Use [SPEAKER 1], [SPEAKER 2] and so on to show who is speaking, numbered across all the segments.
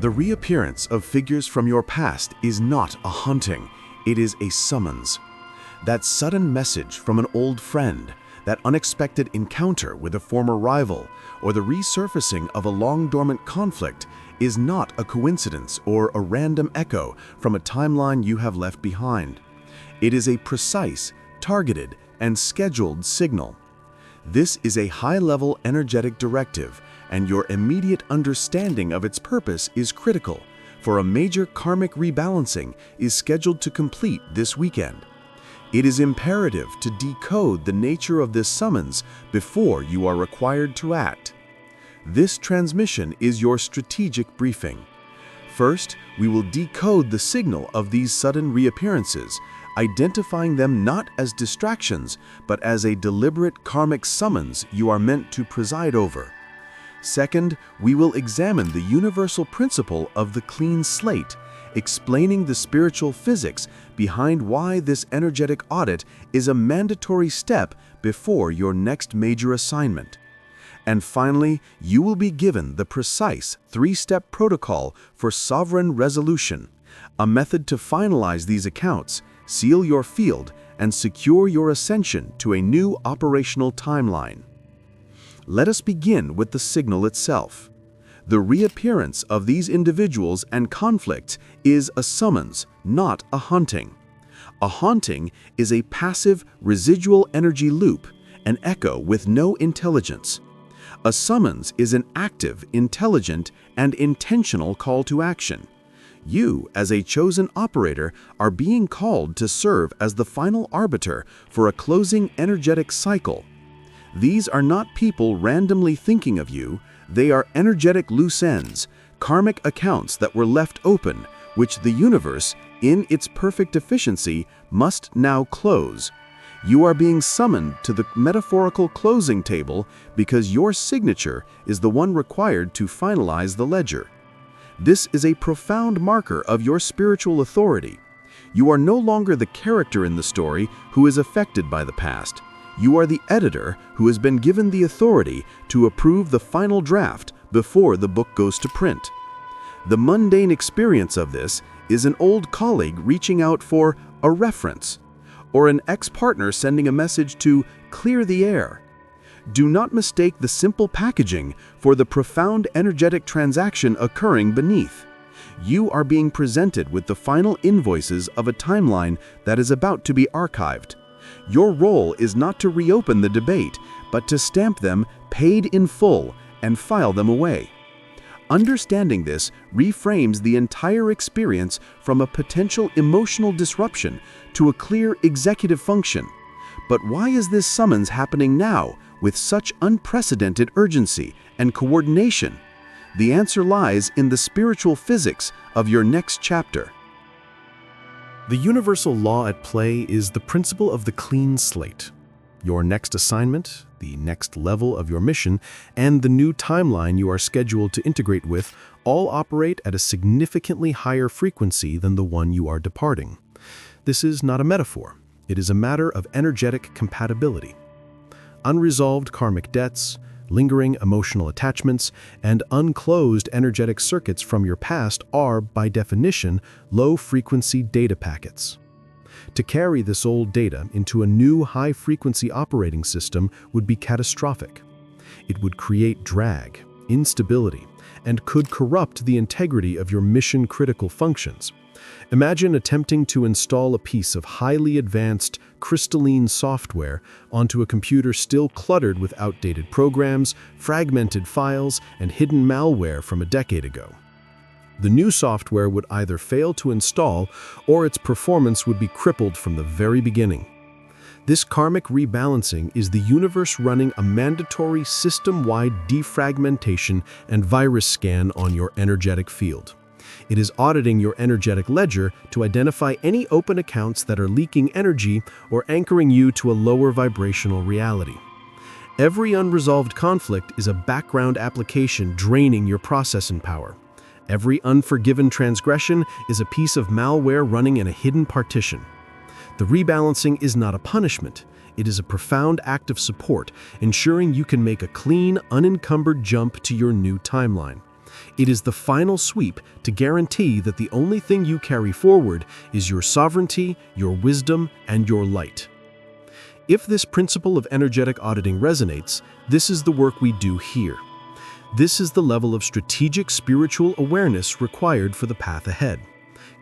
[SPEAKER 1] The reappearance of figures from your past is not a hunting, it is a summons. That sudden message from an old friend, that unexpected encounter with a former rival, or the resurfacing of a long-dormant conflict is not a coincidence or a random echo from a timeline you have left behind. It is a precise, targeted, and scheduled signal. This is a high-level energetic directive, and your immediate understanding of its purpose is critical, for a major karmic rebalancing is scheduled to complete this weekend. It is imperative to decode the nature of this summons before you are required to act. This transmission is your strategic briefing. First, we will decode the signal of these sudden reappearances, identifying them not as distractions, but as a deliberate karmic summons you are meant to preside over. Second, we will examine the universal principle of the clean slate, explaining the spiritual physics behind why this energetic audit is a mandatory step before your next major assignment. And finally, you will be given the precise three-step protocol for sovereign resolution, a method to finalize these accounts, seal your field, and secure your ascension to a new operational timeline. Let us begin with the signal itself. The reappearance of these individuals and conflicts is a summons, not a hunting. A haunting is a passive, residual energy loop, an echo with no intelligence. A summons is an active, intelligent, and intentional call to action. You, as a chosen operator, are being called to serve as the final arbiter for a closing energetic cycle. These are not people randomly thinking of you, they are energetic loose ends, karmic accounts that were left open, which the universe, in its perfect efficiency, must now close. You are being summoned to the metaphorical closing table because your signature is the one required to finalize the ledger. This is a profound marker of your spiritual authority. You are no longer the character in the story who is affected by the past. You are the editor who has been given the authority to approve the final draft before the book goes to print. The mundane experience of this is an old colleague reaching out for a reference, or an ex-partner sending a message to clear the air. Do not mistake the simple packaging for the profound energetic transaction occurring beneath. You are being presented with the final invoices of a timeline that is about to be archived. Your role is not to reopen the debate, but to stamp them paid in full and file them away. Understanding this reframes the entire experience from a potential emotional disruption to a clear executive function. But why is this summons happening now with such unprecedented urgency and coordination? The answer lies in the spiritual physics of your next chapter.
[SPEAKER 2] The universal law at play is the principle of the clean slate. Your next assignment, the next level of your mission, and the new timeline you are scheduled to integrate with all operate at a significantly higher frequency than the one you are departing. This is not a metaphor. It is a matter of energetic compatibility. Unresolved karmic debts, lingering emotional attachments, and unclosed energetic circuits from your past are, by definition, low-frequency data packets. To carry this old data into a new high-frequency operating system would be catastrophic. It would create drag, instability, and could corrupt the integrity of your mission-critical functions. Imagine attempting to install a piece of highly advanced, crystalline software onto a computer still cluttered with outdated programs, fragmented files, and hidden malware from a decade ago. The new software would either fail to install or its performance would be crippled from the very beginning. This karmic rebalancing is the universe running a mandatory system-wide defragmentation and virus scan on your energetic field. It is auditing your energetic ledger to identify any open accounts that are leaking energy or anchoring you to a lower vibrational reality. Every unresolved conflict is a background application draining your processing power. Every unforgiven transgression is a piece of malware running in a hidden partition. The rebalancing is not a punishment. It is a profound act of support, ensuring you can make a clean, unencumbered jump to your new timeline. It is the final sweep to guarantee that the only thing you carry forward is your sovereignty, your wisdom, and your light. If this principle of energetic auditing resonates, this is the work we do here. This is the level of strategic spiritual awareness required for the path ahead.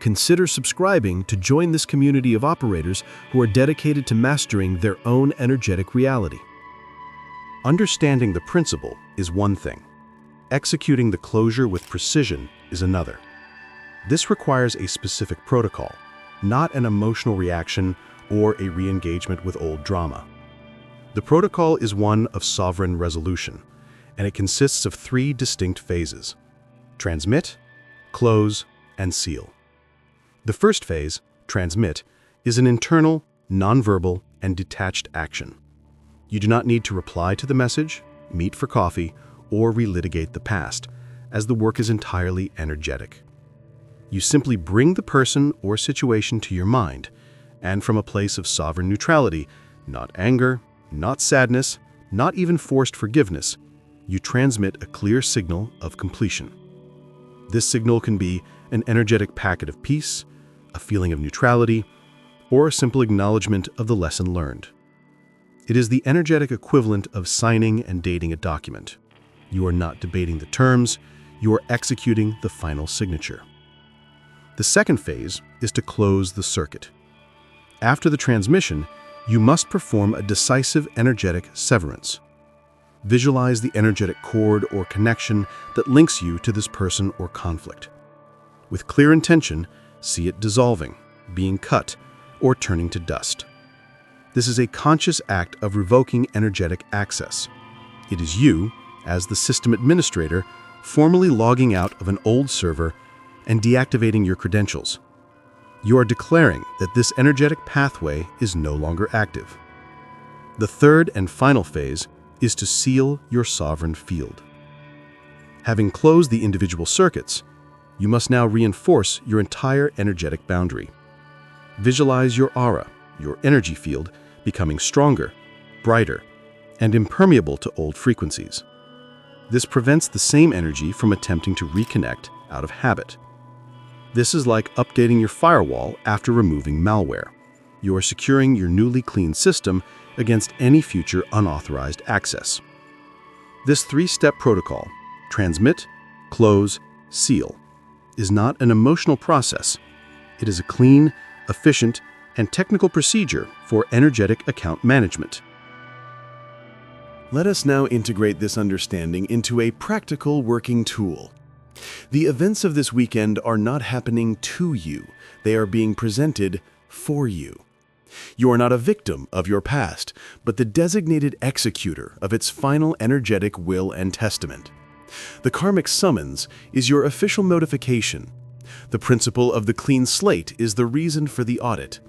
[SPEAKER 2] Consider subscribing to join this community of operators who are dedicated to mastering their own energetic reality.
[SPEAKER 1] Understanding the principle is one thing. Executing the closure with precision is another. This requires a specific protocol, not an emotional reaction or a re-engagement with old drama. The protocol is one of sovereign resolution, and it consists of 3 distinct phases: transmit, close, and seal. The first phase, transmit, is an internal, nonverbal, and detached action. You do not need to reply to the message, meet for coffee, or relitigate the past, as the work is entirely energetic. You simply bring the person or situation to your mind, and from a place of sovereign neutrality, not anger, not sadness, not even forced forgiveness, you transmit a clear signal of completion. This signal can be an energetic packet of peace, a feeling of neutrality, or a simple acknowledgement of the lesson learned. It is the energetic equivalent of signing and dating a document. You are not debating the terms, you are executing the final signature. The second phase is to close the circuit. After the transmission, you must perform a decisive energetic severance. Visualize the energetic cord or connection that links you to this person or conflict. With clear intention, see it dissolving, being cut, or turning to dust. This is a conscious act of revoking energetic access. It is you, as the system administrator, formally logging out of an old server and deactivating your credentials. You are declaring that this energetic pathway is no longer active. The third and final phase is to seal your sovereign field. Having closed the individual circuits, you must now reinforce your entire energetic boundary. Visualize your aura, your energy field, becoming stronger, brighter, and impermeable to old frequencies. This prevents the same energy from attempting to reconnect out of habit. This is like updating your firewall after removing malware. You are securing your newly cleaned system against any future unauthorized access. This 3-step protocol, transmit, close, seal, is not an emotional process. It is a clean, efficient, and technical procedure for energetic account management.
[SPEAKER 2] Let us now integrate this understanding into a practical working tool. The events of this weekend are not happening to you. They are being presented for you. You are not a victim of your past, but the designated executor of its final energetic will and testament. The Karmic Summons is your official notification. The principle of the clean slate is the reason for the audit,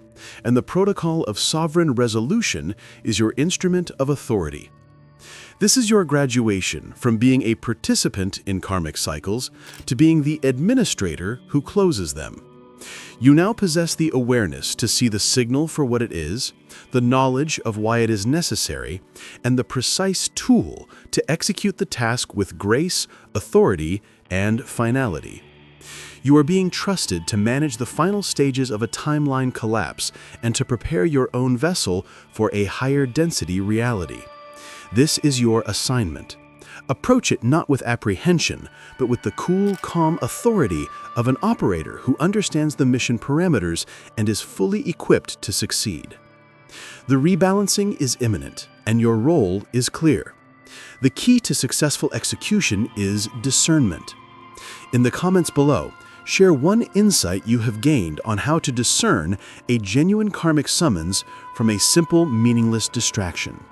[SPEAKER 2] and the protocol of sovereign resolution is your instrument of authority. This is your graduation from being a participant in karmic cycles to being the administrator who closes them. You now possess the awareness to see the signal for what it is, the knowledge of why it is necessary, and the precise tool to execute the task with grace, authority, and finality. You are being trusted to manage the final stages of a timeline collapse and to prepare your own vessel for a higher density reality. This is your assignment. Approach it not with apprehension, but with the cool, calm authority of an operator who understands the mission parameters and is fully equipped to succeed. The rebalancing is imminent, and your role is clear. The key to successful execution is discernment. In the comments below, share one insight you have gained on how to discern a genuine karmic summons from a simple, meaningless distraction.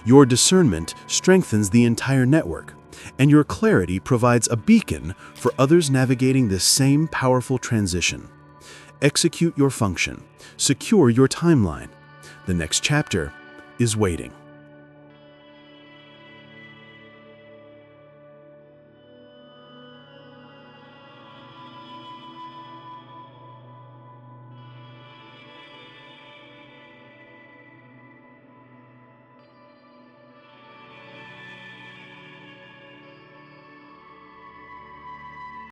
[SPEAKER 2] Your discernment strengthens the entire network, and your clarity provides a beacon for others navigating this same powerful transition. Execute your function. Secure your timeline. The next chapter is waiting.